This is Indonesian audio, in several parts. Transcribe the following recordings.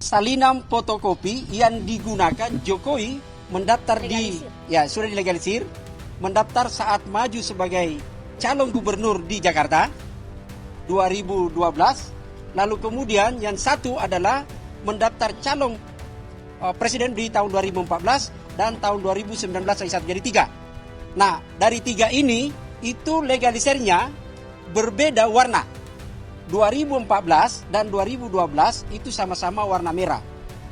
Salinan fotokopi yang digunakan Jokowi mendaftar sudah dilegalisir, mendaftar saat maju sebagai calon gubernur di Jakarta 2012. Lalu kemudian yang satu adalah mendaftar calon presiden di tahun 2014 dan tahun 2019 jadi 3. Nah, dari 3 ini itu legalisirnya berbeda warna. 2014 dan 2012 itu sama-sama warna merah.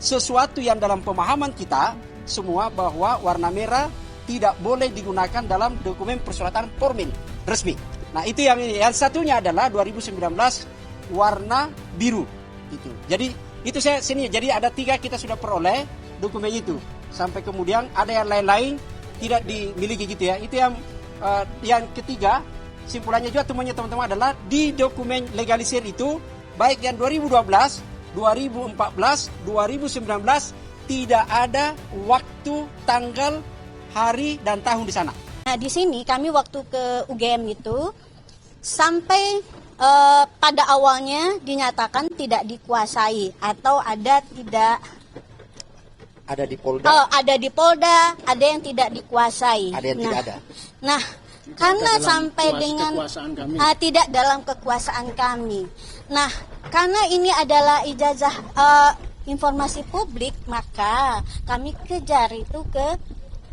Sesuatu yang dalam pemahaman kita semua bahwa warna merah tidak boleh digunakan dalam dokumen persyaratan formil resmi. Nah, itu yang satunya adalah 2019 warna biru itu. Jadi itu jadi ada 3 kita sudah peroleh dokumen itu. Sampai kemudian ada yang lain-lain tidak dimiliki gitu ya. Itu yang ketiga. Simpulannya juga teman-teman adalah di dokumen legalisir itu baik yang 2012, 2014, 2019 tidak ada waktu, tanggal, hari dan tahun di sana. Nah, di sini kami waktu ke UGM itu sampai pada awalnya dinyatakan tidak dikuasai atau ada di Polda. Ada di Polda, ada yang tidak dikuasai. Ada yang tidak ada. Nah, karena sampai dengan tidak dalam kekuasaan kami. Nah, karena ini adalah ijazah informasi publik, maka kami kejar itu ke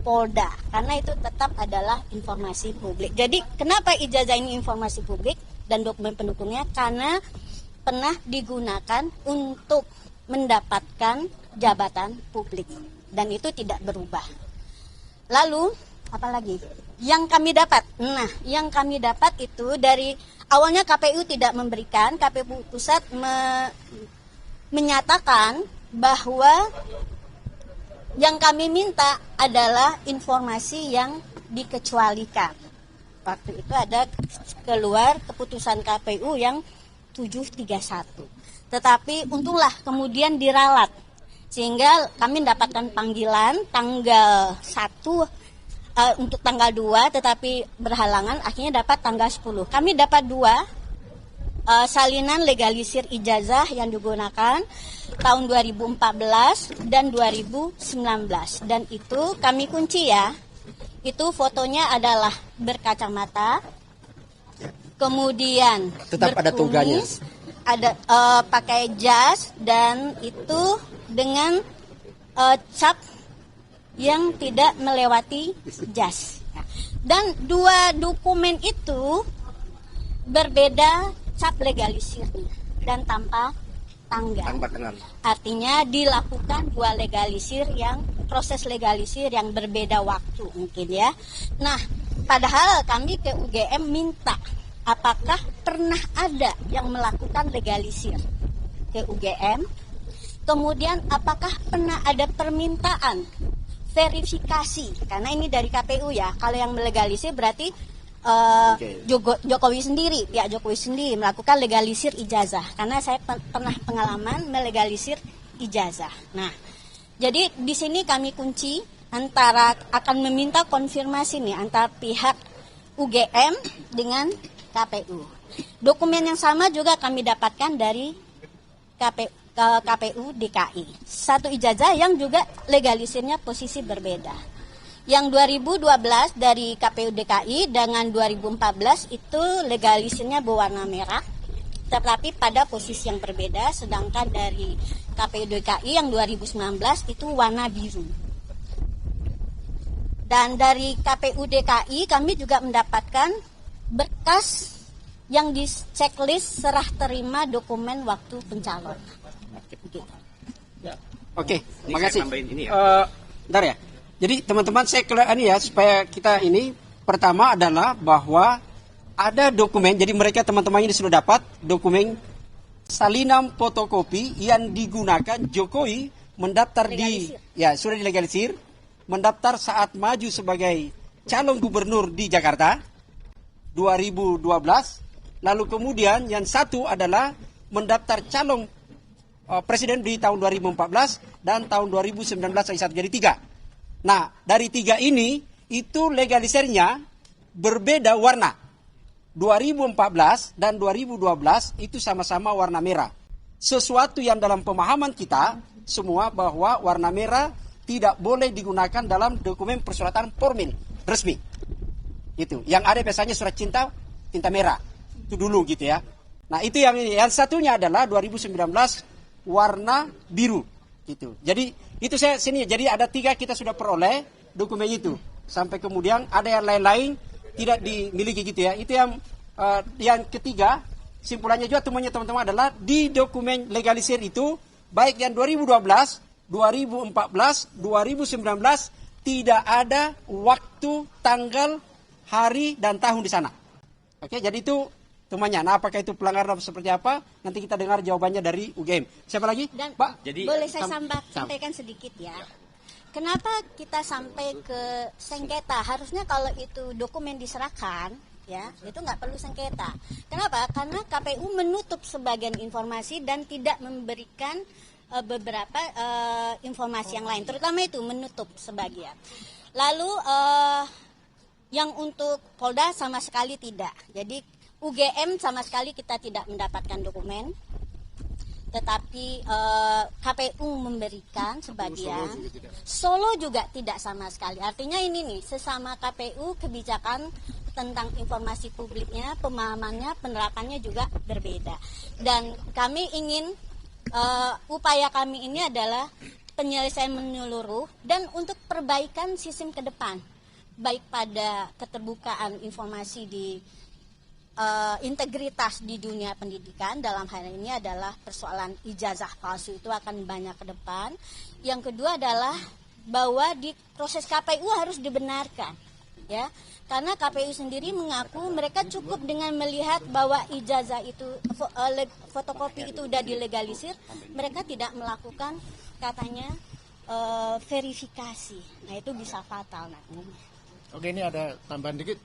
Polda karena itu tetap adalah informasi publik. Jadi kenapa ijazah ini informasi publik dan dokumen pendukungnya? Karena pernah digunakan untuk mendapatkan jabatan publik dan itu tidak berubah. Lalu apalagi yang kami dapat? Nah, yang kami dapat itu dari awalnya KPU tidak memberikan, KPU pusat menyatakan bahwa yang kami minta adalah informasi yang dikecualikan. Waktu itu ada keluar keputusan KPU yang 731. Tetapi untunglah kemudian diralat sehingga kami mendapatkan panggilan tanggal 1 untuk tanggal 2 tetapi berhalangan akhirnya dapat tanggal 10. Kami dapat 2 salinan legalisir ijazah yang digunakan tahun 2014 dan 2019 dan itu kami kunci ya. Itu fotonya adalah berkacamata, kemudian tetap ada toganya, ada pakai jas dan itu dengan cap yang tidak melewati jas. Dan 2 dokumen itu berbeda cap legalisirnya dan tanpa tanggal. Artinya dilakukan 2 legalisir proses legalisir yang berbeda waktu mungkin ya. Nah, padahal kami ke UGM minta apakah pernah ada yang melakukan legalisir ke UGM. Kemudian apakah pernah ada permintaan verifikasi, karena ini dari KPU ya. Kalau yang melegalisir berarti Jokowi sendiri, pihak Jokowi sendiri melakukan legalisir ijazah. Karena saya pernah pengalaman melegalisir ijazah. Nah, jadi di sini kami kunci antara akan meminta konfirmasi nih antara pihak UGM dengan KPU. Dokumen yang sama juga kami dapatkan dari KPU DKI. Satu ijazah yang juga legalisirnya posisi berbeda. Yang 2012 dari KPU DKI dengan 2014 itu legalisirnya berwarna merah, tetapi pada posisi yang berbeda. Sedangkan dari KPU DKI yang 2019 itu warna biru. Dan dari KPU DKI kami juga mendapatkan berkas yang di checklist serah terima dokumen waktu pencalon. Oke, makasih. Bentar ya. Jadi teman-teman saya supaya kita ini pertama adalah bahwa ada dokumen. Jadi mereka teman-teman ini sudah dapat dokumen salinan fotokopi yang digunakan Jokowi mendaftar sudah dilegalisir, mendaftar saat maju sebagai calon gubernur di Jakarta 2012. Lalu kemudian yang satu adalah mendaftar calon presiden di tahun 2014 dan tahun 2019 jadi 3. Nah, dari 3 ini itu legalisirnya berbeda warna. 2014 dan 2012 itu sama-sama warna merah. sesuatu yang dalam pemahaman kita semua bahwa warna merah tidak boleh digunakan dalam dokumen persyaratan formal resmi. Itu yang ada biasanya surat cinta tinta merah itu dulu gitu ya. Nah itu yang satunya adalah 2019 warna biru gitu. Jadi itu saya sini, jadi ada 3 kita sudah peroleh dokumen itu, sampai kemudian ada yang lain-lain tidak dimiliki gitu ya. Itu yang ketiga, simpulannya juga teman-teman adalah di dokumen legalisir itu baik yang 2012, 2014, 2019 tidak ada waktu, tanggal, hari dan tahun di sana. Oke, jadi itu temannya. Nah, apakah itu pelanggaran seperti apa? Nanti kita dengar jawabannya dari UGM. Siapa lagi? Dan Pak, jadi boleh saya sampaikan sedikit ya. Kenapa kita sampai ke sengketa? Harusnya kalau itu dokumen diserahkan, ya itu nggak perlu sengketa. Kenapa? Karena KPU menutup sebagian informasi dan tidak memberikan beberapa informasi yang lain, terutama itu menutup sebagian. Lalu yang untuk Polda sama sekali tidak. Jadi UGM sama sekali kita tidak mendapatkan dokumen, tetapi KPU memberikan sebagian. Solo juga tidak sama sekali. Artinya ini nih, sesama KPU kebijakan tentang informasi publiknya, pemahamannya, penerapannya juga berbeda. Dan kami ingin upaya kami ini adalah penyelesaian menyeluruh dan untuk perbaikan sistem ke depan, baik pada keterbukaan informasi di integritas di dunia pendidikan. Dalam hal ini adalah persoalan ijazah palsu itu akan banyak ke depan. Yang kedua adalah bahwa di proses KPU harus dibenarkan, ya. Karena KPU sendiri mengaku mereka cukup dengan melihat bahwa ijazah itu fotokopi itu sudah dilegalisir, mereka tidak melakukan katanya verifikasi. Nah itu bisa fatal nanti. Oke, ini ada tambahan dikit,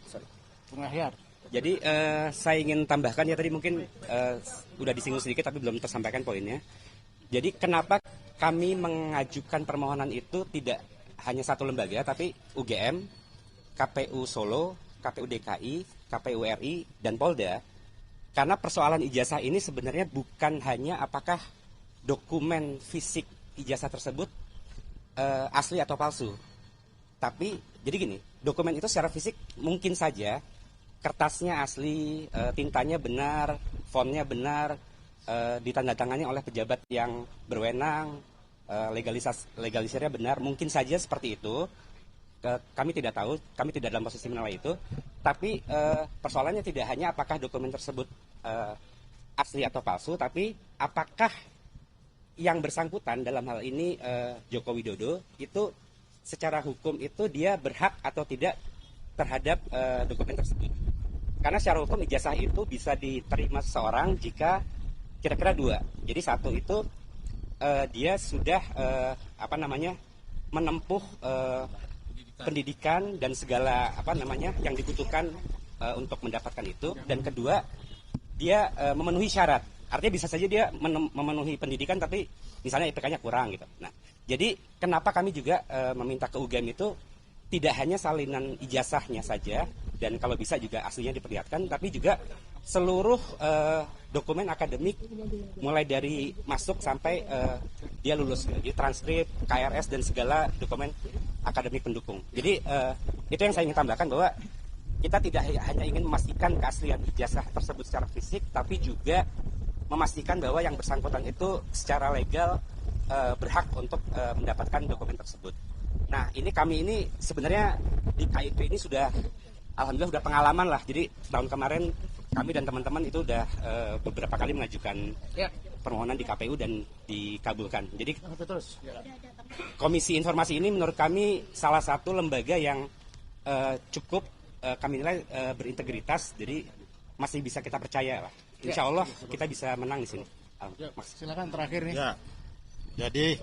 Bung Ahyar. Jadi saya ingin tambahkan ya, tadi mungkin udah disinggung sedikit tapi belum tersampaikan poinnya. Jadi kenapa kami mengajukan permohonan itu tidak hanya satu lembaga tapi UGM, KPU Solo, KPU DKI, KPU RI, dan Polda. Karena persoalan ijazah ini sebenarnya bukan hanya apakah dokumen fisik ijazah tersebut asli atau palsu. Tapi, jadi gini, dokumen itu secara fisik mungkin saja kertasnya asli, tintanya benar, fontnya benar, ditandatangani oleh pejabat yang berwenang, legalisirnya benar, mungkin saja seperti itu. Kami tidak tahu, kami tidak dalam posisi menilai itu. Tapi persoalannya tidak hanya apakah dokumen tersebut asli atau palsu, tapi apakah yang bersangkutan dalam hal ini Joko Widodo itu secara hukum itu dia berhak atau tidak terhadap dokumen tersebut. Karena secara hukum ijazah itu bisa diterima seseorang jika kira-kira 2. Jadi satu itu dia sudah menempuh pendidikan dan segala yang dibutuhkan untuk mendapatkan itu, dan kedua dia memenuhi syarat. Artinya bisa saja dia memenuhi pendidikan tapi misalnya IPK-nya kurang gitu. Nah, jadi kenapa kami juga meminta ke UGM itu tidak hanya salinan ijazahnya saja dan kalau bisa juga aslinya diperlihatkan, tapi juga seluruh dokumen akademik mulai dari masuk sampai dia lulus, jadi transkrip, KRS dan segala dokumen akademik pendukung. Jadi itu yang saya ingin tambahkan, bahwa kita tidak hanya ingin memastikan keaslian ijazah tersebut secara fisik, tapi juga memastikan bahwa yang bersangkutan itu secara legal berhak untuk mendapatkan dokumen tersebut. Nah, kami ini sebenarnya di KIP ini sudah alhamdulillah sudah pengalaman lah. Jadi tahun kemarin kami dan teman-teman itu sudah beberapa kali mengajukan permohonan di KPU dan dikabulkan. Jadi Komisi Informasi ini menurut kami salah satu lembaga yang cukup kami nilai berintegritas, jadi masih bisa kita percaya lah. Insya Allah kita bisa menang di sini. Silakan terakhir nih. Ya, jadi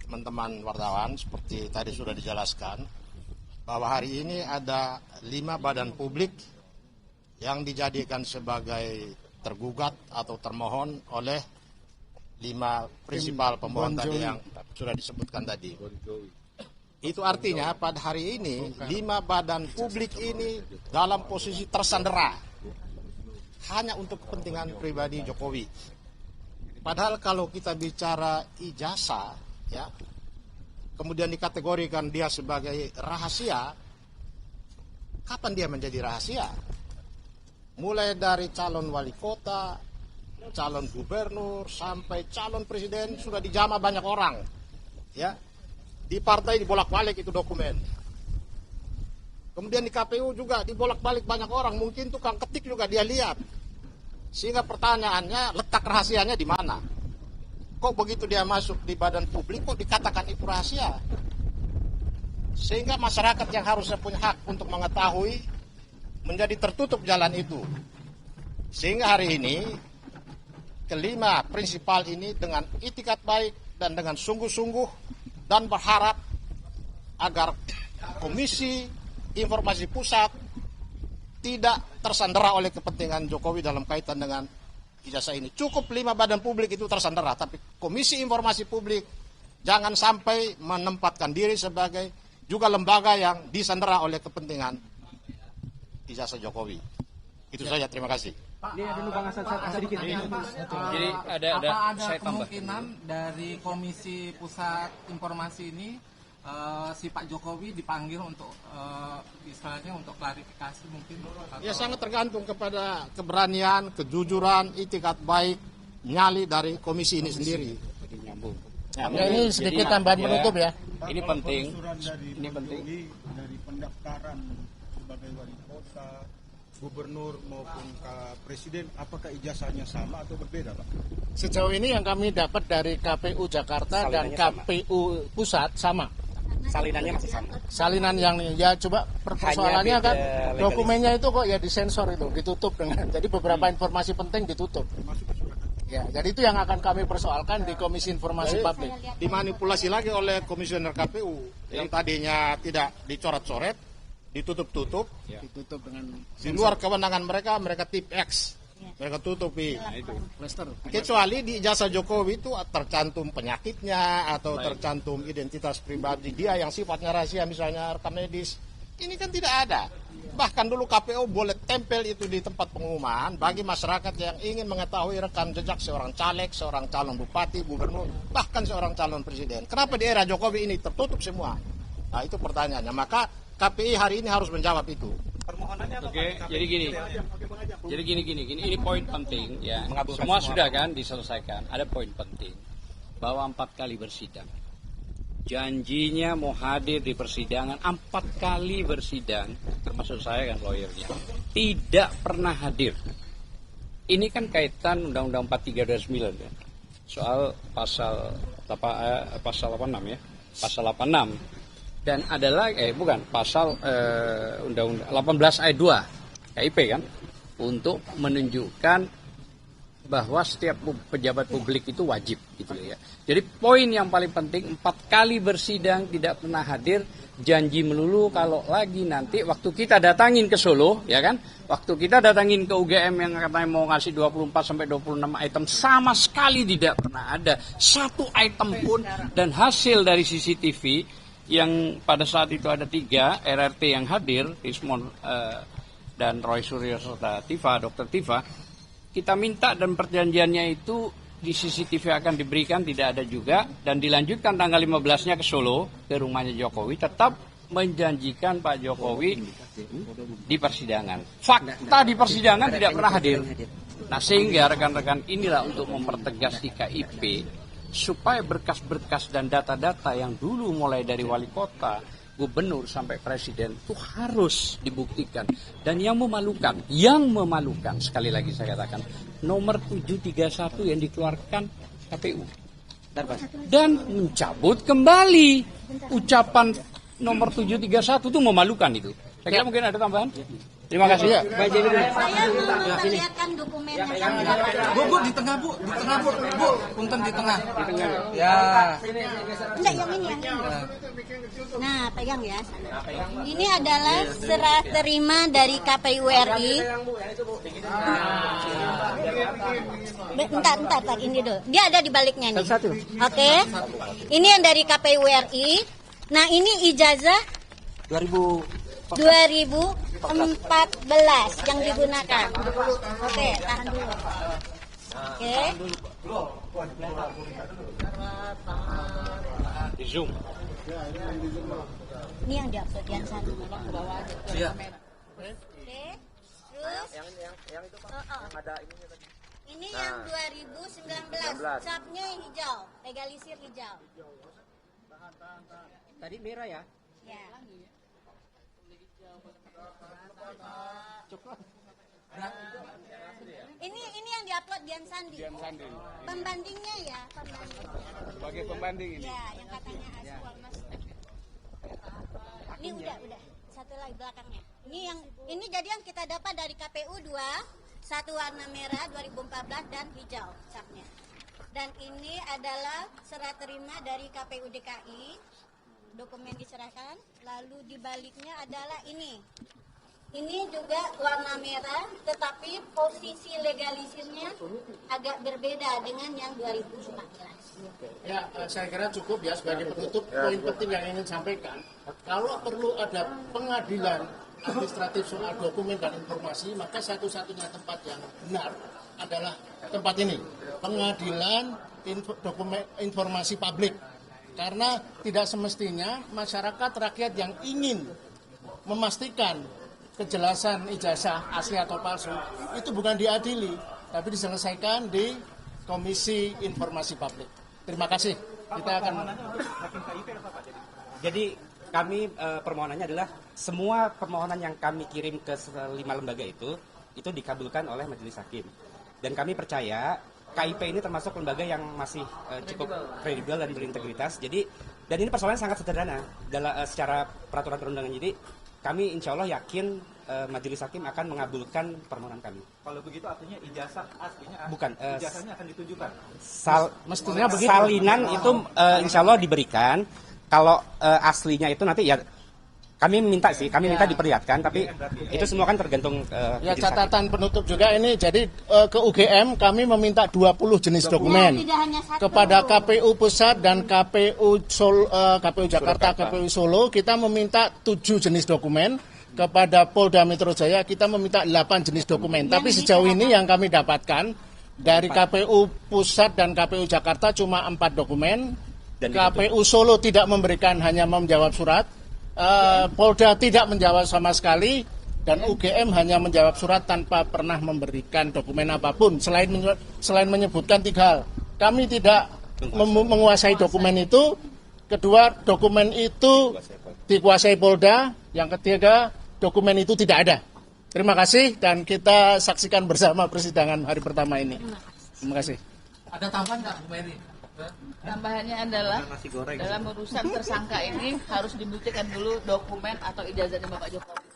teman-teman wartawan seperti tadi sudah dijelaskan bahwa hari ini ada 5 badan publik yang dijadikan sebagai tergugat atau termohon oleh 5 prinsipal pemohon tadi yang sudah disebutkan tadi. Itu artinya pada hari ini 5 badan publik ini dalam posisi tersandera hanya untuk kepentingan pribadi Jokowi. Padahal kalau kita bicara ijazah, ya, kemudian dikategorikan dia sebagai rahasia, kapan dia menjadi rahasia? Mulai dari calon wali kota, calon gubernur, sampai calon presiden sudah dijamah banyak orang. Ya, di partai dibolak-balik itu dokumen. Kemudian di KPU juga dibolak-balik banyak orang, mungkin tukang ketik juga dia lihat. Sehingga pertanyaannya, letak rahasianya di mana? Kok begitu dia masuk di badan publik, kok dikatakan itu rahasia? Sehingga masyarakat yang harusnya punya hak untuk mengetahui, menjadi tertutup jalan itu. Sehingga hari ini, kelima prinsipal ini dengan itikat baik dan dengan sungguh-sungguh dan berharap agar Komisi Informasi Pusat tidak tersandera oleh kepentingan Jokowi dalam kaitan dengan ijazah ini. Cukup 5 badan publik itu tersandera, tapi Komisi Informasi Publik jangan sampai menempatkan diri sebagai juga lembaga yang disandera oleh kepentingan ijazah Jokowi. Itu saja, terima kasih. Pak, ini ada nubangan sedikit. Jadi ada saya kemungkinan dari Komisi Pusat Informasi ini si Pak Jokowi dipanggil untuk istilahnya untuk klarifikasi mungkin? Atau... Ya sangat tergantung kepada keberanian, kejujuran, itikat baik, nyali dari komisi ini sendiri. Ya, ini sedikit tambahan penutup ya. Ini penting. Ini penting. Dari pendaftaran sebagai wali kota, gubernur maupun presiden, apakah ijazahnya sama atau berbeda, Pak? Sejauh ini yang kami dapat dari KPU Jakarta dan KPU Pusat sama. Salinannya masih sama. Salinan yang ya coba persoalannya kan dokumennya itu kok ya disensor itu, ditutup dengan jadi beberapa informasi penting ditutup. Ya, jadi itu yang akan kami persoalkan di Komisi Informasi Publik. Dimanipulasi lagi oleh komisioner KPU yang tadinya tidak dicoret-coret, ditutup-tutup, Ditutup dengan di luar kewenangan mereka, mereka tip X, mereka tutupi. Kecuali di ijazah Jokowi itu tercantum penyakitnya atau tercantum identitas pribadi dia yang sifatnya rahasia, misalnya rekam medis. Ini kan tidak ada. Bahkan dulu KPU boleh tempel itu di tempat pengumuman bagi masyarakat yang ingin mengetahui rekam jejak seorang caleg, seorang calon bupati, gubernur, bahkan seorang calon presiden. Kenapa di era Jokowi ini tertutup semua? Nah, itu pertanyaannya. Maka KPI hari ini harus menjawab itu. Oke, jadi gini. Ini poin penting ya. Semua sudah kan diselesaikan. Ada poin penting bahwa 4 kali bersidang. Janjinya mau hadir di persidangan 4 kali bersidang, termasuk saya kan lawyernya, tidak pernah hadir. Ini kan kaitan Undang-Undang 43 2009 ya. Soal pasal 86 ya. Pasal 86. Dan adalah pasal Undang-Undang 18 ayat 2 KIP kan, untuk menunjukkan bahwa setiap pejabat publik itu wajib gitu ya. Jadi poin yang paling penting 4 kali bersidang tidak pernah hadir, janji melulu. Kalau lagi nanti waktu kita datangin ke Solo ya kan, waktu kita datangin ke UGM yang katanya mau ngasih 24 sampai 26 item, sama sekali tidak pernah ada satu item pun. Dan hasil dari CCTV yang pada saat itu ada 3 RRT yang hadir, Ismon dan Roy Suryo serta Dr. Tifa, kita minta dan perjanjiannya itu di CCTV akan diberikan, tidak ada juga, dan dilanjutkan tanggal 15-nya ke Solo ke rumahnya Jokowi, tetap menjanjikan Pak Jokowi di persidangan. Fakta di persidangan tidak pernah hadir. Nah, sehingga rekan-rekan inilah untuk mempertegas di KIP supaya berkas-berkas dan data-data yang dulu mulai dari wali kota, gubernur sampai presiden itu harus dibuktikan. Dan yang memalukan sekali lagi saya katakan, nomor 731 yang dikeluarkan KPU dan mencabut kembali ucapan nomor 731 itu memalukan itu. Saya kira mungkin ada tambahan. Terima kasih. Saya memperlihatkan dokumennya. Bu, di tengah Bu, punten di tengah. Ya. Enggak, yang ini. Nah, pegang ya. Ini adalah serah terima dari KPU RI. Bentar, ini dulu. Dia ada di baliknya nih. Oke. Ini yang dari KPU RI. Nah, ini ijazah 2014 yang digunakan. Oke, tahan dulu. Oke. Di Zoom. Ini yang diupload yang satu ke bawah. Iya. Oke. Terus yang itu Pak, yang ada ininya tadi. Ini yang 2019. Capnya hijau, legalisir hijau. Tadi merah ya? Ya. Ini yang diupload Dian Sandi. Pembandingnya ya, pembanding. Sebagai pembanding ini. Ya, yang katanya Aswar Mas. Ini udah satu lagi belakangnya. Ini jadi yang kita dapat dari KPU 2, satu warna merah 2014 dan hijau capnya. Dan ini adalah serah terima dari KPU DKI, dokumen diserahkan. Lalu di baliknya adalah ini. Ini juga warna merah, tetapi posisi legalisirnya agak berbeda dengan yang 2014. Ya, saya kira cukup ya sebagai penutup poin penting yang ingin sampaikan. Kalau perlu ada pengadilan administratif soal dokumen dan informasi, maka satu-satunya tempat yang benar adalah tempat ini, pengadilan dokumen informasi publik. Karena tidak semestinya masyarakat rakyat yang ingin memastikan kejelasan ijazah asli atau palsu itu bukan diadili, tapi diselesaikan di Komisi Informasi Publik. Terima kasih. Kita akan. Jadi kami permohonannya adalah semua permohonan yang kami kirim ke 5 lembaga itu dikabulkan oleh majelis hakim. Dan kami percaya KIP ini termasuk lembaga yang masih cukup kredibel dan berintegritas. Jadi dan ini persoalannya sangat sederhana dalam secara peraturan perundangan. Jadi kami insya Allah yakin majelis hakim akan mengabulkan permohonan kami. Kalau begitu artinya ijazah aslinya bukan ijazahnya akan ditunjukkan. Mestinya begitu. Salinan itu insya Allah diberikan. Kalau aslinya itu nanti ya kami minta diperlihatkan, tapi itu semua kan tergantung ya catatan penutup juga ini. Jadi ke UGM kami meminta 20 jenis dokumen kepada KPU Pusat dan KPU Jakarta, KPU Solo kita meminta 7 jenis dokumen. Kepada Polda Metro Jaya kita meminta 8 jenis dokumen. Tapi sejauh ini yang kami dapatkan dari KPU Pusat dan KPU Jakarta cuma 4 dokumen. Dan KPU Solo tidak memberikan, hanya menjawab surat. Polda tidak menjawab sama sekali, dan UGM hanya menjawab surat tanpa pernah memberikan dokumen apapun selain menyebutkan 3 hal. Kami tidak menguasai dokumen itu. Kedua, dokumen itu dikuasai Polda. Yang ketiga, dokumen itu tidak ada. Terima kasih dan kita saksikan bersama persidangan hari pertama ini. Terima kasih. Ada tambahan nggak, Bu Mary? Tambahannya adalah dalam urusan tersangka ini harus dibuktikan dulu dokumen atau ijazahnya Bapak Jokowi.